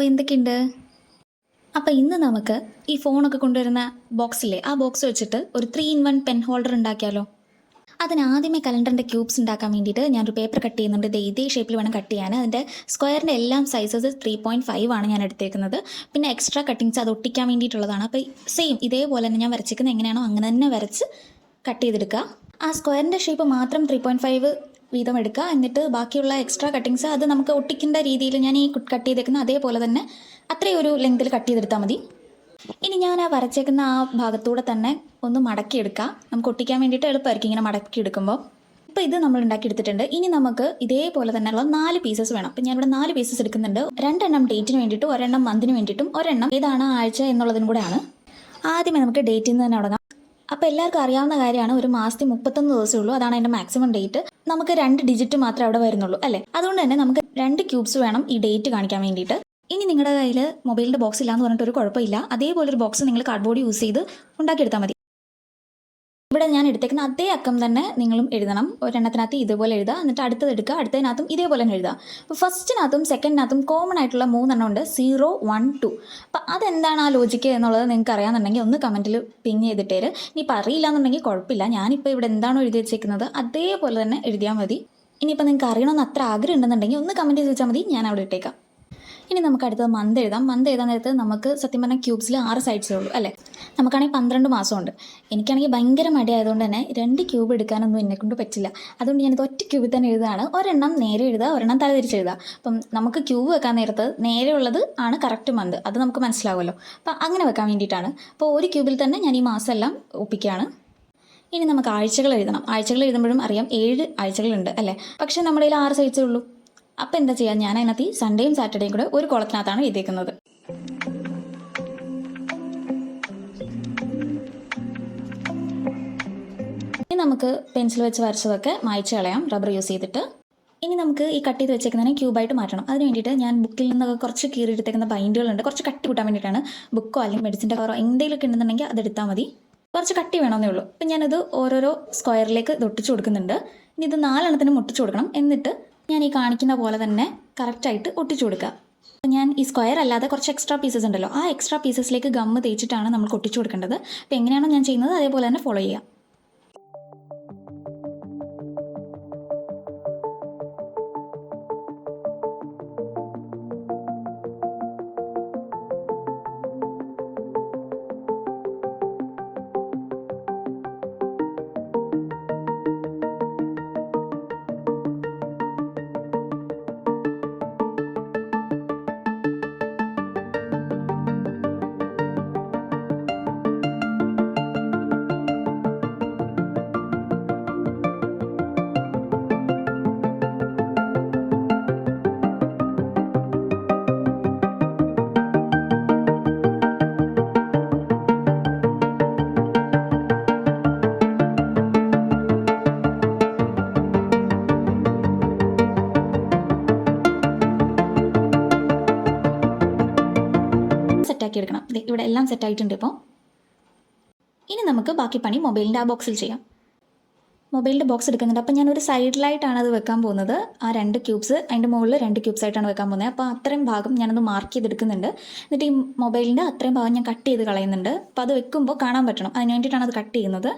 എന്തൊക്കെയുണ്ട്? അപ്പോൾ ഇന്ന് നമുക്ക് ഈ ഫോണൊക്കെ കൊണ്ടുവരുന്ന ബോക്സില്ലേ, ആ ബോക്സ് വെച്ചിട്ട് ഒരു 3-in-1 പെൻ ഹോൾഡർ ഉണ്ടാക്കിയാലോ? അതിനാദ്യമേ കലണ്ടറിൻ്റെ ക്യൂബ്സ് ഉണ്ടാക്കാൻ വേണ്ടിയിട്ട് ഞാനൊരു പേപ്പർ കട്ട് ചെയ്യുന്നുണ്ട്. ഇതേ ഷേപ്പിൽ വേണം കട്ട് ചെയ്യാൻ. അതിൻ്റെ സ്ക്വയറിൻ്റെ എല്ലാം സൈസസ് 3.5 ആണ് ഞാൻ എടുത്തേക്കുന്നത്. പിന്നെ എക്സ്ട്രാ കട്ടിങ്സ് അത് ഒട്ടിക്കാൻ വേണ്ടിയിട്ടുള്ളതാണ്. അപ്പോൾ സെയിം ഇതേപോലെ തന്നെ ഞാൻ വരച്ചിരിക്കുന്നത് എങ്ങനെയാണോ അങ്ങനെ തന്നെ വരച്ച് കട്ട് ചെയ്തെടുക്കുക. ആ സ്ക്വയറിൻ്റെ ഷേപ്പ് മാത്രം 3.5 വീതം എടുക്കുക. എന്നിട്ട് ബാക്കിയുള്ള എക്സ്ട്രാ കട്ടിങ്സ് അത് നമുക്ക് ഒട്ടിക്കേണ്ട രീതിയിൽ ഞാൻ ഈ കട്ട് ചെയ്തേക്കുന്ന അതേപോലെ തന്നെ അത്രയും ഒരു ലെങ്തിൽ കട്ട് ചെയ്തെടുത്താൽ മതി. ഇനി ഞാൻ ആ വരച്ചേക്കുന്ന ആ ഭാഗത്തൂടെ തന്നെ ഒന്ന് മടക്കിയെടുക്കാം. നമുക്ക് ഒട്ടിക്കാൻ വേണ്ടിയിട്ട് എളുപ്പമായിരിക്കും ഇങ്ങനെ മടക്കിയെടുക്കുമ്പോൾ. ഇപ്പോൾ ഇത് നമ്മൾ ഉണ്ടാക്കിയെടുത്തിട്ടുണ്ട്. ഇനി നമുക്ക് ഇതേപോലെ തന്നെയുള്ള 4 പീസസ് വേണം. അപ്പോൾ ഞാനിവിടെ 4 പീസസ് എടുക്കുന്നുണ്ട്. 2 എണ്ണം ഡേറ്റിന് വേണ്ടിയിട്ടും 1 എണ്ണം മന്തിന് വേണ്ടിയിട്ടും 1 എണ്ണം ഏതാണ് ആഴ്ച എന്നുള്ളതിനും കൂടെയാണ്. ആദ്യമേ നമുക്ക് ഡേറ്റിൽ നിന്ന് തന്നെ തുടങ്ങാം. അപ്പോൾ എല്ലാവർക്കും അറിയാവുന്ന കാര്യമാണ്, ഒരു മാസത്തിൽ 31 ദിവസമേ ഉള്ളൂ. അതാണ് അതിൻ്റെ മാക്സിമം ഡേറ്റ്. നമുക്ക് 2 ഡിജിറ്റ് മാത്രമേ അവിടെ വരുന്നുള്ളൂ അല്ലേ. അതുകൊണ്ട് തന്നെ നമുക്ക് 2 ക്യൂബ്സ് വേണം ഈ ഡേറ്റ് കാണിക്കാൻ വേണ്ടിയിട്ട്. ഇനി നിങ്ങളുടെ കയ്യിൽ മൊബൈലിൻ്റെ ബോക്സ് ഇല്ലാന്ന് പറഞ്ഞിട്ട് ഒരു കുഴപ്പമില്ല. അതേപോലൊരു ബോക്സ് നിങ്ങൾ കാർഡ്ബോർഡ് യൂസ് ചെയ്ത് ഉണ്ടാക്കിയെടുത്താൽ മതി. ഇവിടെ ഞാൻ എടുത്തേക്കുന്ന അതേ അക്കം തന്നെ നിങ്ങളും എഴുതണം. ഒരെണ്ണത്തിനകത്ത് ഇതുപോലെ എഴുതുക, എന്നിട്ട് അടുത്തത് എടുക്കുക, അടുത്തതിനകത്തും ഇതേപോലെ തന്നെ എഴുതുക. അപ്പോൾ ഫസ്റ്റിനകത്തും സെക്കൻഡിനകത്തും കോമൺ ആയിട്ടുള്ള 3 എണ്ണം ഉണ്ട്, 0, 1, 2. അപ്പോൾ അതെന്താണ് ആ ലോജിക്ക് എന്നുള്ളത് നിങ്ങൾക്ക് അറിയാമെന്നുണ്ടെങ്കിൽ ഒന്ന് കമൻറ്റിൽ പിൻ ചെയ്തിട്ടേര്. ഇനിയിപ്പോൾ അറിയില്ല എന്നുണ്ടെങ്കിൽ കുഴപ്പമില്ല. ഞാനിപ്പോൾ ഇവിടെ എന്താണോ എഴുതി വെച്ചേക്കുന്നത് അതേപോലെ തന്നെ എഴുതിയാൽ മതി. ഇനിയിപ്പോൾ നിങ്ങൾക്ക് അറിയണമെന്ന് അത്ര ആഗ്രഹം ഉണ്ടെന്നുണ്ടെങ്കിൽ ഒന്ന് കമൻറ്റ് ചെയ്ത് വെച്ചാൽ മതി, ഞാൻ അവിടെ ഇട്ടേക്കാം. ഇനി നമുക്ക് അടുത്തത് മന്ത് എഴുതാം. മന്ത് എഴുതാൻ നേരത്ത് നമുക്ക് സത്യം പറഞ്ഞാൽ ക്യൂബ്സിൽ 6 സൈഡ്സേ ഉള്ളൂ അല്ലേ. നമുക്കാണെങ്കിൽ 12 മാസമുണ്ട്. എനിക്കാണെങ്കിൽ ഭയങ്കര മടിയായതുകൊണ്ട് തന്നെ 2 ക്യൂബ് എടുക്കാനൊന്നും എന്നെക്കൊണ്ട് പറ്റില്ല. അതുകൊണ്ട് ഞാനിത് ഒറ്റ ക്യൂബിൽ തന്നെ എഴുതുകയാണ്. ഒരെണ്ണം നേരെ എഴുതുക, ഒരെണ്ണം തലതിരിച്ച് എഴുതുക. അപ്പം നമുക്ക് ക്യൂബ് വെക്കാൻ നേരത്ത് നേരെ ഉള്ളത് ആണ് കറക്റ്റ് മന്ത്, അത് നമുക്ക് മനസ്സിലാവുമല്ലോ. അപ്പം അങ്ങനെ വെക്കാൻ വേണ്ടിയിട്ടാണ്. അപ്പോൾ ഒരു ക്യൂബിൽ തന്നെ ഞാൻ ഈ മാസമെല്ലാം ഒപ്പിക്കുകയാണ്. ഇനി നമുക്ക് ആഴ്ചകൾ എഴുതണം. ആഴ്ചകൾ എഴുതുമ്പോഴും അറിയാം 7 ആഴ്ചകളുണ്ട് അല്ലേ. പക്ഷേ നമ്മുടെ കയ്യിൽ 6 സൈഡ്സേ ഉള്ളൂ. അപ്പോൾ എന്താ ചെയ്യുക, ഞാൻ അതിനകത്ത് സൺഡേയും സാറ്റർഡേയും കൂടെ ഒരു കോളത്തിനകത്താണ് എഴുതിയേക്കുന്നത്. ഇനി നമുക്ക് പെൻസിൽ വെച്ച് വരച്ചതൊക്കെ മായ്ച്ച് കളയാം റബ്ബർ യൂസ് ചെയ്തിട്ട്. ഇനി നമുക്ക് ഈ കട്ട് ചെയ്ത് വെച്ചേക്കുന്നതിനെ ക്യൂബായിട്ട് മാറ്റണം. അതിന് വേണ്ടിയിട്ട് ഞാൻ ബുക്കിൽ നിന്നൊക്കെ കുറച്ച് കീറിയെടുത്തേക്കുന്ന ബൈൻഡുകളുണ്ട്. കുറച്ച് കട്ടി കൂട്ടാൻ വേണ്ടിയിട്ടാണ്. ബുക്കോ അല്ലെങ്കിൽ മെഡിസിൻ്റെ കവറോ എന്തെങ്കിലുമൊക്കെ ഉണ്ടെന്നുണ്ടെങ്കിൽ അതെടുത്താൽ മതി. കുറച്ച് കട്ടി വേണമെന്നേ ഉള്ളൂ. അപ്പം ഞാനത് ഓരോരോ സ്ക്വയറിലേക്ക് ഇത് ഒട്ടിച്ച് കൊടുക്കുന്നുണ്ട്. ഇനി ഇത് 4 എണ്ണത്തിനും ഒട്ടിച്ച് കൊടുക്കണം. എന്നിട്ട് ഞാൻ ഈ കാണിക്കുന്ന പോലെ തന്നെ കറക്റ്റായിട്ട് ഒട്ടിച്ചു കൊടുക്കുക. അപ്പോൾ ഞാൻ ഈ സ്ക്വയർ അല്ലാതെ കുറച്ച് എക്സ്ട്രാ പീസസ് ഉണ്ടല്ലോ, ആ എക്സ്ട്രാ പീസസിലേക്ക് ഗമ്മ് തേച്ചിട്ടാണ് നമ്മൾ ഒട്ടിച്ചു കൊടുക്കേണ്ടത്. അപ്പോൾ എങ്ങനെയാണോ ഞാൻ ചെയ്യുന്നത് അതേപോലെ തന്നെ ഫോളോ ചെയ്യുക. സെറ്റാക്കി എടുക്കണം. ഇവിടെ എല്ലാം സെറ്റായിട്ടുണ്ട്. ഇപ്പോൾ ഇനി നമുക്ക് ബാക്കി പണി മൊബൈലിൻ്റെ ആ ബോക്സിൽ ചെയ്യാം. മൊബൈലിൻ്റെ ബോക്സ് എടുക്കുന്നുണ്ട്. അപ്പോൾ ഞാനൊരു സൈഡിലായിട്ടാണ് അത് വെക്കാൻ പോകുന്നത്. ആ 2 ക്യൂബ്സ് അതിൻ്റെ മുകളിൽ 2 ക്യൂബ്സ് ആയിട്ടാണ് വെക്കാൻ പോകുന്നത്. അപ്പോൾ അത്രയും ഭാഗം ഞാനൊന്ന് മാർക്ക് ചെയ്തെടുക്കുന്നുണ്ട്. എന്നിട്ട് ഈ മൊബൈലിൻ്റെ അത്രയും ഭാഗം ഞാൻ കട്ട് ചെയ്ത് കളയുന്നുണ്ട്. അപ്പോൾ അത് വെക്കുമ്പോൾ കാണാൻ പറ്റണം, അതിന് വേണ്ടിയിട്ടാണ് അത് കട്ട് ചെയ്യുന്നത്.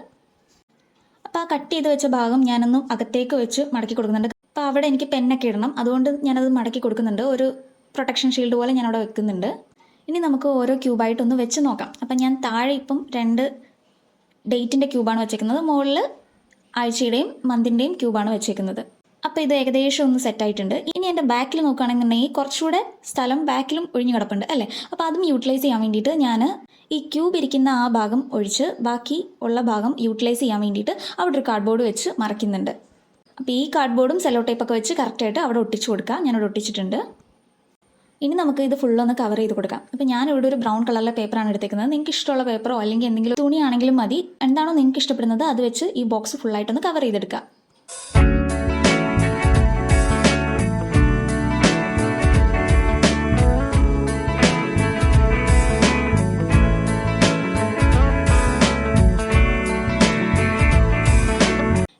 അപ്പോൾ ആ കട്ട് ചെയ്ത് വെച്ച ഭാഗം ഞാനൊന്നും അകത്തേക്ക് വെച്ച് മടക്കി കൊടുക്കുന്നുണ്ട്. അപ്പോൾ അവിടെ എനിക്ക് പെന്നൊക്കെ ഇടണം, അതുകൊണ്ട് ഞാനത് മടക്കി കൊടുക്കുന്നുണ്ട്. ഒരു പ്രൊട്ടക്ഷൻ ഷീൽഡ് പോലെ ഞാനവിടെ വെക്കുന്നുണ്ട്. ഇനി നമുക്ക് ഓരോ ക്യൂബായിട്ടൊന്ന് വെച്ച് നോക്കാം. അപ്പം ഞാൻ താഴെ ഇപ്പം 2 ഡേറ്റിൻ്റെ ക്യൂബാണ് വെച്ചേക്കുന്നത്, മുകളിൽ ആഴ്ചയുടെയും മന്തിൻ്റെയും ക്യൂബാണ് വെച്ചേക്കുന്നത്. അപ്പോൾ ഇത് ഏകദേശം ഒന്ന് സെറ്റായിട്ടുണ്ട്. ഇനി എൻ്റെ ബാക്കിൽ നോക്കുകയാണെന്നുണ്ടെങ്കിൽ കുറച്ചുകൂടെ സ്ഥലം ബാക്കിലും ഒഴിഞ്ഞു കിടപ്പുണ്ട് അല്ലേ. അപ്പോൾ അതും യൂട്ടിലൈസ് ചെയ്യാൻ വേണ്ടിയിട്ട് ഞാൻ ഈ ക്യൂബ് ഇരിക്കുന്ന ആ ഭാഗം ഒഴിച്ച് ബാക്കി ഉള്ള ഭാഗം യൂട്ടിലൈസ് ചെയ്യാൻ വേണ്ടിയിട്ട് അവിടെ ഒരു കാർഡ്ബോർഡ് വെച്ച് മറയ്ക്കുന്നുണ്ട്. അപ്പോൾ ഈ കാർഡ്ബോർഡും സെല്ലോ ടേപ്പൊക്കെ വെച്ച് കറക്റ്റായിട്ട് അവിടെ ഒട്ടിച്ച് കൊടുക്കുക. ഞാനവിടെ ഒട്ടിച്ചിട്ടുണ്ട്. ഇനി നമുക്ക് ഇത് ഫുള്ളൊന്ന് കവർ ചെയ്ത് കൊടുക്കാം. അപ്പോൾ ഞാനിവിടെ ഒരു ബ്രൗൺ കളറിലെ പേപ്പറാണ് എടുത്തേക്കുന്നത്. നിങ്ങൾക്ക് ഇഷ്ടമുള്ള പേപ്പറോ അല്ലെങ്കിൽ എന്തെങ്കിലും തുണിയാണെങ്കിലും മതി. എന്താണോ നിങ്ങൾക്ക് ഇഷ്ടപ്പെടുന്നത് അത് വെച്ച് ഈ ബോക്സ് ഫുള്ളായിട്ടൊന്ന് കവർ ചെയ്തെടുക്കുക.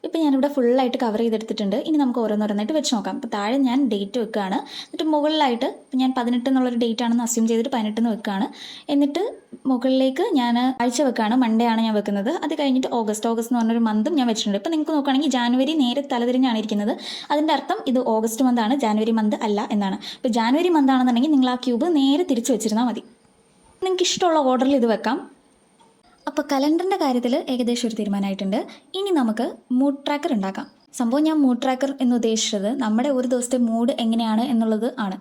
ഇപ്പം ഞാനിവിടെ ഫുള്ളായിട്ട് ആയിട്ട് കവർ ചെയ്തെടുത്തിട്ടുണ്ട്. ഇനി നമുക്ക് ഓരോന്നോരോന്നായിട്ട് വെച്ച് നോക്കാം. അപ്പോൾ താഴെ ഞാൻ ഡേറ്റ് വെക്കുകയാണ്. എന്നിട്ട് മുകളിലായിട്ട് ഞാൻ 18 എന്നുള്ളൊരു ഡേറ്റ് ആണെന്ന് അസ്യൂം ചെയ്തിട്ട് 18 എന്ന് വെക്കുകയാണ്. എന്നിട്ട് മുകളിലേക്ക് ഞാൻ ആഴ്ച വെക്കുകയാണ്. മൺഡേ ആണ് ഞാൻ വെക്കുന്നത്. അത് കഴിഞ്ഞിട്ട് ഓഗസ്റ്റ് എന്ന് പറഞ്ഞൊരു മന്തും ഞാൻ വെച്ചിട്ടുണ്ട്. ഇപ്പോൾ നിങ്ങൾക്ക് നോക്കുകയാണെങ്കിൽ ജാനുവരി നേരെ തലതിരിഞ്ഞാണ് ഇരിക്കുന്നത്. അതിൻ്റെ അർത്ഥം ഇത് ഓഗസ്റ്റ് മന്താണ്, ജാനുവരി മന്ത് അല്ല എന്നാണ്. ഇപ്പോൾ ജാനുവരി മന്ത് ആണെന്നുണ്ടെങ്കിൽ നിങ്ങൾ ആ ക്യൂബ് നേരെ തിരിച്ച് വെച്ചിരുന്നാൽ മതി. നിങ്ങൾക്ക് ഇഷ്ടമുള്ള ഓർഡറിൽ ഇത് വെക്കാം. അപ്പോൾ കലണ്ടറിൻ്റെ കാര്യത്തിൽ ഏകദേശം ഒരു തീരുമാനമായിട്ടുണ്ട്. ഇനി നമുക്ക് മൂഡ് ട്രാക്കർ ഉണ്ടാക്കാം. സംഭവം ഞാൻ മൂഡ് ട്രാക്കർ എന്ന് ഉദ്ദേശിച്ചത് നമ്മുടെ ഒരു ദിവസത്തെ മൂഡ് എങ്ങനെയാണ് എന്നുള്ളത് ആണ്.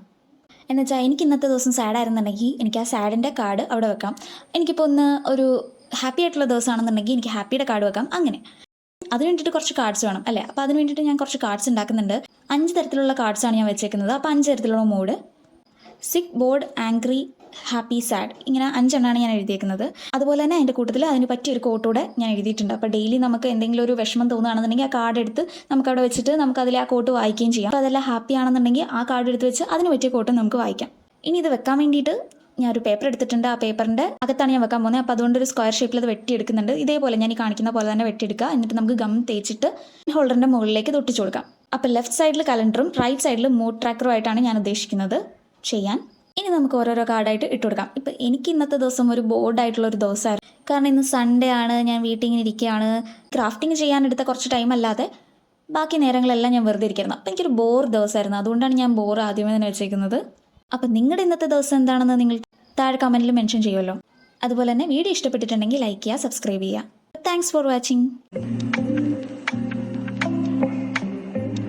എന്നുവെച്ചാൽ എനിക്ക് ഇന്നത്തെ ദിവസം സാഡ് ആയിരുന്നുണ്ടെങ്കിൽ എനിക്ക് ആ സാഡിൻ്റെ കാർഡ് അവിടെ വെക്കാം. എനിക്കിപ്പോൾ ഒന്ന് ഒരു ഹാപ്പി ആയിട്ടുള്ള ദിവസമാണെന്നുണ്ടെങ്കിൽ എനിക്ക് ഹാപ്പിയുടെ കാർഡ് വെക്കാം. അങ്ങനെ അതിന് വേണ്ടിയിട്ട് കുറച്ച് കാർഡ്സ് വേണം അല്ലേ? അപ്പോൾ അതിന് വേണ്ടിയിട്ട് ഞാൻ കുറച്ച് കാർഡ്സ് ഉണ്ടാക്കുന്നുണ്ട്. 5 തരത്തിലുള്ള കാർഡ്സാണ് ഞാൻ വെച്ചേക്കുന്നത്. അപ്പോൾ 5 തരത്തിലുള്ള മൂഡ്: സിക്ക്, ബോർഡ്, ആംഗ്രി, ഹാപ്പി, സാഡ്, ഇങ്ങനെ 5 എണ്ണമാണ് ഞാൻ എഴുതിയേക്കുന്നത്. അതുപോലെ തന്നെ അതിൻ്റെ കൂട്ടത്തിൽ അതിന് പറ്റിയൊരു കോട്ടൂടെ ഞാൻ എഴുതിയിട്ടുണ്ട്. അപ്പോൾ ഡെയിലി നമുക്ക് എന്തെങ്കിലും ഒരു വിഷമം തോന്നുകയാണെന്നുണ്ടെങ്കിൽ ആ കാർഡ് എടുത്ത് നമുക്കവിടെ വെച്ചിട്ട് നമുക്കതിൽ ആ കോട്ട് വായിക്കുകയും ചെയ്യാം. അപ്പോൾ അതെല്ലാം ഹാപ്പി ആണെന്നുണ്ടെങ്കിൽ ആ കാർഡ് എടുത്ത് വെച്ച് അതിന് പറ്റിയ കോട്ട് നമുക്ക് വായിക്കാം. ഇനി ഇത് വെക്കാൻ വേണ്ടിയിട്ട് ഞാനൊരു പേപ്പർ എടുത്തിട്ടുണ്ട്. ആ പേപ്പറിൻ്റെ അകത്താണ് ഞാൻ വെക്കാൻ പോകുന്നത്. അപ്പോൾ അതുകൊണ്ട് ഒരു സ്ക്വയർ ഷേപ്പിൽ അത് വെട്ടിയെടുക്കുന്നുണ്ട്. ഇതേപോലെ ഞാൻ ഈ കാണിക്കുന്ന പോലെ തന്നെ വെട്ടിയെടുക്കുക. എന്നിട്ട് നമുക്ക് ഗം തേച്ചിട്ട് ഹോൾഡറിൻ്റെ മുകളിലേക്ക് ഇത് ഒട്ടിച്ചു കൊടുക്കാം. അപ്പോൾ ലെഫ്റ്റ് സൈഡിൽ കലണ്ടറും റൈറ്റ് സൈഡിൽ മൂഡ് ട്രാക്കറും ആയിട്ടാണ് ഞാൻ ഉദ്ദേശിക്കുന്നത് ചെയ്യാൻ. ഇനി നമുക്ക് ഓരോരോ കാർഡായിട്ട് ഇട്ട് കൊടുക്കാം. ഇപ്പം എനിക്ക് ഇന്നത്തെ ദിവസം ഒരു ബോർഡായിട്ടുള്ളൊരു ദിവസമായിരുന്നു. കാരണം ഇന്ന് സൺഡേ ആണ്, ഞാൻ വീട്ടിൽ ഇങ്ങനെ ഇരിക്കുകയാണ്. ക്രാഫ്റ്റിംഗ് ചെയ്യാനെടുത്ത കുറച്ച് ടൈം അല്ലാതെ ബാക്കി നേരങ്ങളെല്ലാം ഞാൻ വെറുതെ ഇരിക്കുന്നു. അപ്പം എനിക്കൊരു ബോർ ദിവസമായിരുന്നു. അതുകൊണ്ടാണ് ഞാൻ ബോർ ആദ്യമേ തന്നെ വെച്ചേക്കുന്നത്. അപ്പം നിങ്ങളുടെ ഇന്നത്തെ ദിവസം എന്താണെന്ന് നിങ്ങൾ താഴെ കമൻറ്റിൽ മെൻഷൻ ചെയ്യുമല്ലോ. അതുപോലെ തന്നെ വീഡിയോ ഇഷ്ടപ്പെട്ടിട്ടുണ്ടെങ്കിൽ ലൈക്ക് ചെയ്യുക, സബ്സ്ക്രൈബ് ചെയ്യുക. Thanks for watching.